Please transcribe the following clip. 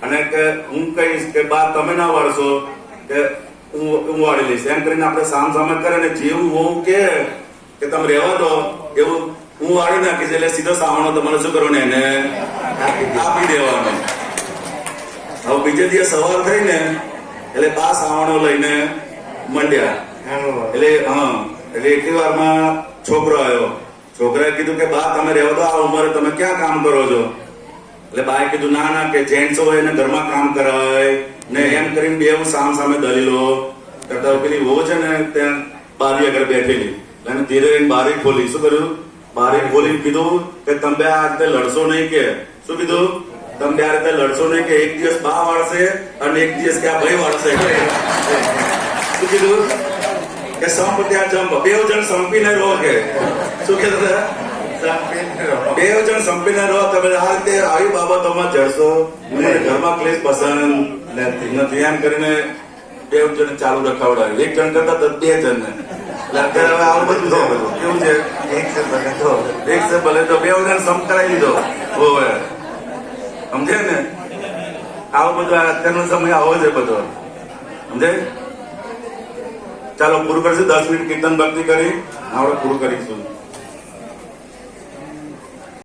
અને કે હું કહીશ કે બા તમે ના વાળશો કે હું વાળી લઈશ, એમ કરીને આપણે સામ સામે કરે ને જેવું હું કે તમે રહેવા દો એવું હું વાળી નાખીશ, એટલે સીધો સાવણો તમારે શું કરવાનું એને આપી દેવાનો. હવે બીજે દિવસ સવાર થઈ ને એટલે બા સાવણો લઈને મંડ્યા. એટલે એટલી વારમાં છોકરો આવ્યો. છોકરાએ કીધું કે બા તમે રહેવા દો, આ ઉંમરે તમે ક્યાં કામ કરો છો? એટલે બાએ કીધું ના ના કે જેન્ટ્સ હોય એને ઘરમાં કામ કરાય ને, એમ કરીને બે સામ સામે દલીલો કરતા. પેલી વહુ છે ને ત્યાં બારી આગળ બેઠેલી, અને ધીરે બારી ખોલી. શું કર્યું? બારી ખોલી કીધું કે તમે આ રીતે લડશો નહીં. કે શું કીધું? તમે આ રીતે લડશો નહીં, કે એક દિવસ બા વાળશે અને એક દિવસ કે આ ભાઈ વાળશે. શું કીધું? કે સંપ ત્યાં જંપ, બે જણ સંપીને રહો. કે શું કીધું? બે જણ સંપીને રહો. તમે આ રીતે આવી બાબતોમાં જડશો, ઘરમાં ક્લેશ પસંદ નથી, એમ કરીને બે જણ ચાલુ રખાવડાવ્યું. એક જણ કરતા તો બે જણ ને. અત્યારે હવે આવું બધું છે. બધું કેવું છે? એક છે ભલે તો બે જણ સંપ કરાવી દીધો. સમજે ને? આવું બધું અત્યારનો સમય આવો છે બધો. સમજે? ચાલો પૂરું કરશું. 10 મિનિટ કીર્તન ભક્તિ કરી આપણે પૂરું કરીશું.